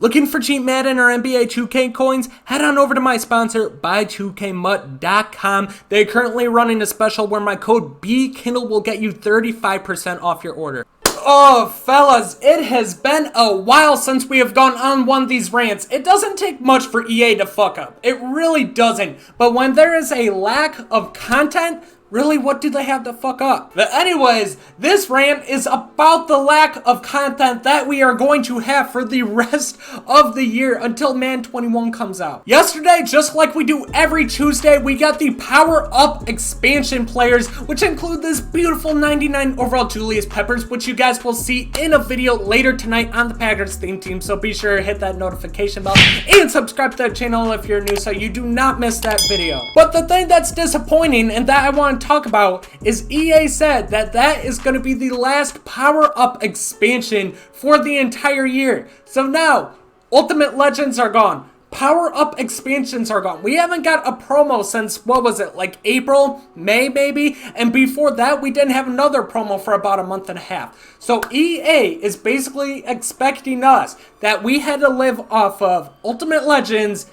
Looking for cheap Madden or NBA 2K coins? Head on over to my sponsor, Bkindel.com. They're currently running a special where my code Bkindel will get you 35% off your order. Oh, fellas, it has been a while since we have gone on one of these rants. It doesn't take much for EA to fuck up. It really doesn't. But when there is a lack of content, really, what do they have to fuck up? But anyways, this rant is about the lack of content that we are going to have for the rest of the year until Madden 21 comes out. Yesterday, just like we do every Tuesday, we got the Power Up expansion players, which include this beautiful 99 overall Julius Peppers, which you guys will see in a video later tonight on the Packers theme team. So be sure to hit that notification bell and subscribe to the channel if you're new so you do not miss that video. But the thing that's disappointing and that I want to talk about is EA said that that is going to be the last Power Up expansion for the entire year. So now Ultimate Legends are gone. Power Up expansions are gone. We haven't got a promo since, what was it, like April, May maybe? And before that, we didn't have another promo for about a month and a half. So EA is basically expecting us that we had to live off of Ultimate Legends,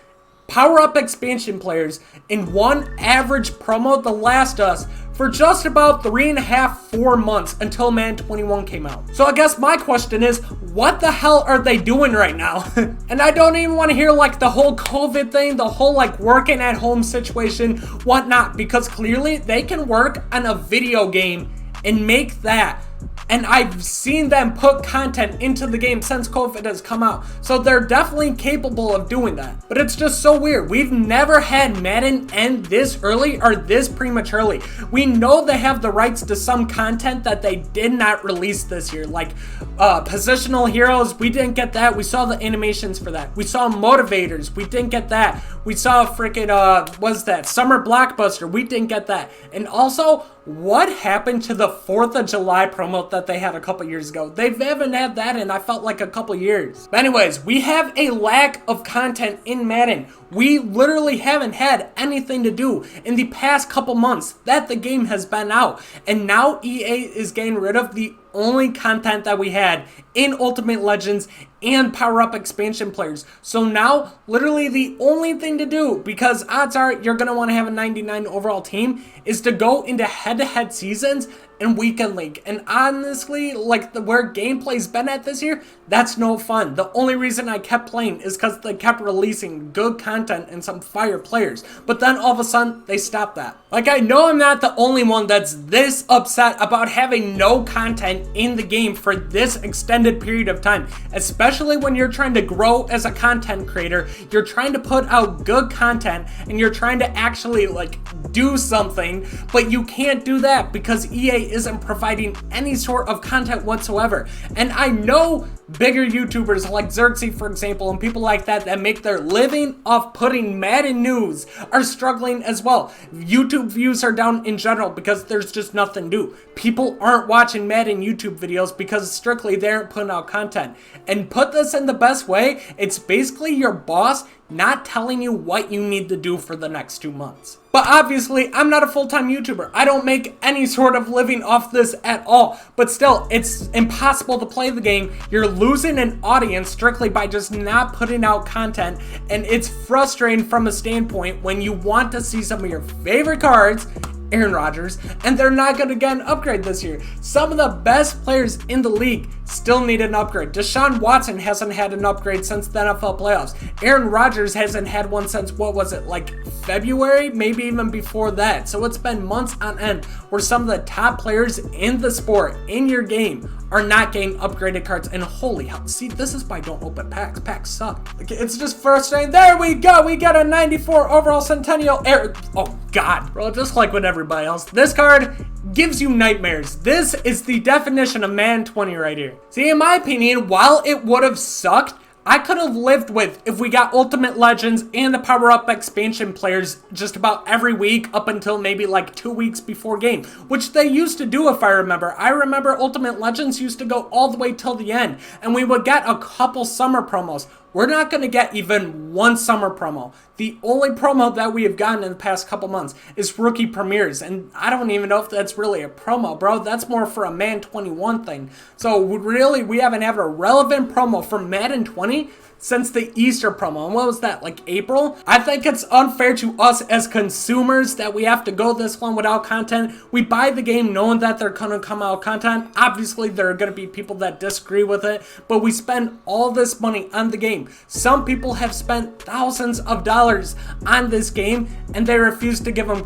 Power Up expansion players, in one average promo, The Last of Us, for just about 3.5-4 months until Madden 21 came out. So I guess my question is, what the hell are they doing right now? And I don't even want to hear like the whole COVID thing, the whole like working at home situation, whatnot, because clearly they can work on a video game and make that. And I've seen them put content into the game since COVID has come out. So they're definitely capable of doing that. But it's just so weird. We've never had Madden end this early or this prematurely. We know they have the rights to some content that they did not release this year. Like positional heroes, we didn't get that. We saw the animations for that. We saw motivators, we didn't get that. We saw freaking, what's that? Summer Blockbuster, we didn't get that. And also, what happened to the 4th of July promo that they had a couple years ago? They haven't had that in, I felt like, a couple years. But anyways, we have a lack of content in Madden. We literally haven't had anything to do in the past couple months that the game has been out. And now EA is getting rid of the only content that we had in Ultimate Legends and Power Up expansion players. So now, literally the only thing to do, because odds are you're going to want to have a 99 overall team, is to go into head-to-head seasons and weekend league. And honestly, like where gameplay's been at this year, that's no fun. The only reason I kept playing is because they kept releasing good content and some fire players. But then all of a sudden, they stopped that. Like, I know I'm not the only one that's this upset about having no content in the game for this extended period of time, especially when you're trying to grow as a content creator. You're trying to put out good content and you're trying to actually like do something, but you can't do that because EA isn't providing any sort of content whatsoever. And I know bigger YouTubers like Xerxes, for example, and people like that that make their living off putting Madden news are struggling as well. YouTube views are down in general because there's just nothing to do. People aren't watching Madden YouTube videos because strictly they aren't putting out content. And put this in the best way, it's basically your boss not telling you what you need to do for the next 2 months. But obviously, I'm not a full-time YouTuber. I don't make any sort of living off this at all. But still, it's impossible to play the game. You're losing an audience strictly by just not putting out content. And it's frustrating from a standpoint when you want to see some of your favorite cards, Aaron Rodgers, and they're not going to get an upgrade this year. Some of the best players in the league still need an upgrade. Deshaun Watson hasn't had an upgrade since the NFL playoffs. Aaron Rodgers hasn't had one since, what was it, like February? Maybe even before that. So it's been months on end where some of the top players in the sport, in your game, are not getting upgraded cards. And holy hell, see, this is why I don't open packs. Packs suck. Like, it's just frustrating. There we go. We got a 94 overall Centennial Air. Oh, God. Bro, just like with everybody else, this card gives you nightmares. This is the definition of Madden 20 right here. See, in my opinion, while it would have sucked, I could have lived with if we got Ultimate Legends and the Power Up expansion players just about every week up until maybe like 2 weeks before game, which they used to do if I remember. I remember Ultimate Legends used to go all the way till the end, and we would get a couple summer promos. We're not going to get even one summer promo. The only promo that we have gotten in the past couple months is rookie premieres, and I don't even know if that's really a promo, bro. That's more for a Madden 21 thing. So really, we haven't had a relevant promo for Madden 20 since the Easter promo. And what was that, like April? I think it's unfair to us as consumers that we have to go this long without content. We buy the game knowing that they're gonna come out with content. Obviously, there are gonna be people that disagree with it, but we spend all this money on the game. Some people have spent thousands of dollars on this game and they refuse to give them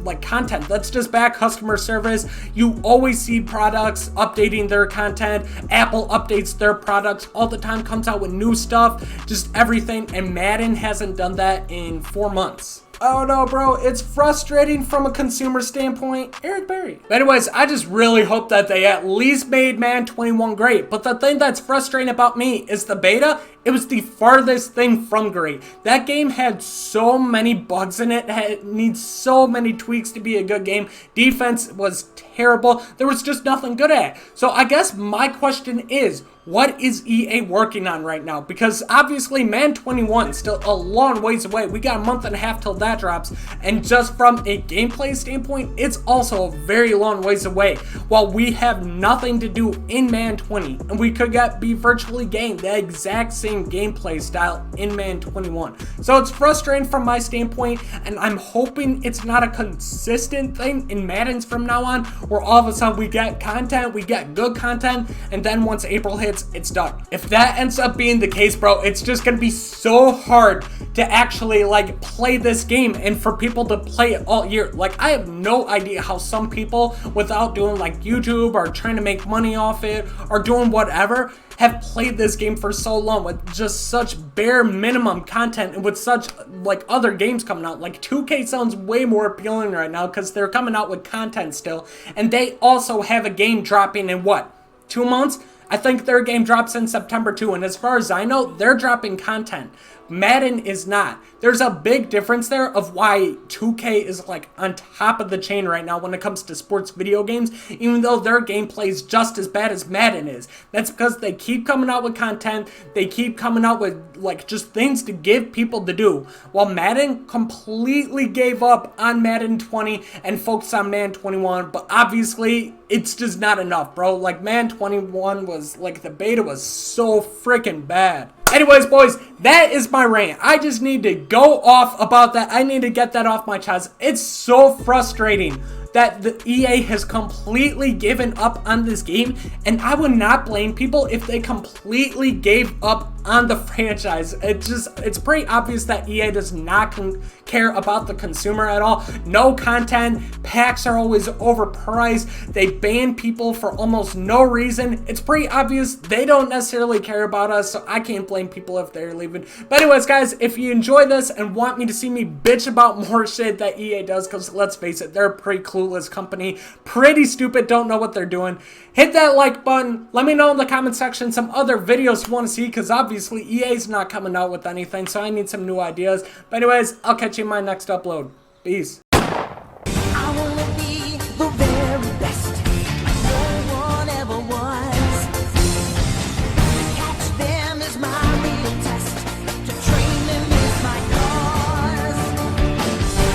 like content. That's just bad customer service. You always see products updating their content. Apple updates their products all the time, comes out with new stuff, just everything, and Madden hasn't done that in 4 months. Oh no, bro, it's frustrating from a consumer standpoint. Eric Berry. But anyways, I just really hope that they at least made Madden 21 great. But the thing that's frustrating about me is the beta. It was the farthest thing from great. That game had so many bugs in it. It needs so many tweaks to be a good game. Defense was terrible. There was just nothing good at it. So I guess my question is, what is EA working on right now? Because obviously Madden 21 is still a long ways away. We got a month and a half till that drops. And just from a gameplay standpoint, it's also a very long ways away. While we have nothing to do in Madden 20, and we could be virtually getting the exact same gameplay style in Madden 21. So it's frustrating from my standpoint, and I'm hoping it's not a consistent thing in Maddens from now on, where all of a sudden we get content, we get good content, and then once April hits, it's done. If that ends up being the case, bro, it's just gonna be so hard to actually like play this game and for people to play it all year. Like, I have no idea how some people, without doing like YouTube or trying to make money off it or doing whatever, have played this game for so long with just such bare minimum content and with such like other games coming out. Like 2K sounds way more appealing right now because they're coming out with content still, and they also have a game dropping in what, 2 months? I think their game drops in September too, and as far as I know, they're dropping content. Madden is not. There's a big difference there of why 2K is like on top of the chain right now when it comes to sports video games, even though their gameplay is just as bad as Madden is. That's because they keep coming out with content, they keep coming out with like just things to give people to do, while Madden completely gave up on Madden 20 and focused on Madden 21, but obviously it's just not enough, bro. Like Madden 21 was like, the beta was so freaking bad. Anyways, boys, that is my rant. I just need to go off about that. I need to get that off my chest. It's so frustrating that the EA has completely given up on this game, and I would not blame people if they completely gave up on the franchise. It's pretty obvious that EA does not care about the consumer at all. No content, packs are always overpriced, they ban people for almost no reason. It's pretty obvious they don't necessarily care about us, so I can't blame people if they're leaving. But anyways, guys, if you enjoy this and want me to see me bitch about more shit that EA does, because let's face it, they're a pretty clueless company, pretty stupid, don't know what they're doing, hit that like button. Let me know in the comment section some other videos you want to see, because obviously EA's not coming out with anything, so I need some new ideas. But anyways, I'll catch you in my next upload. Peace.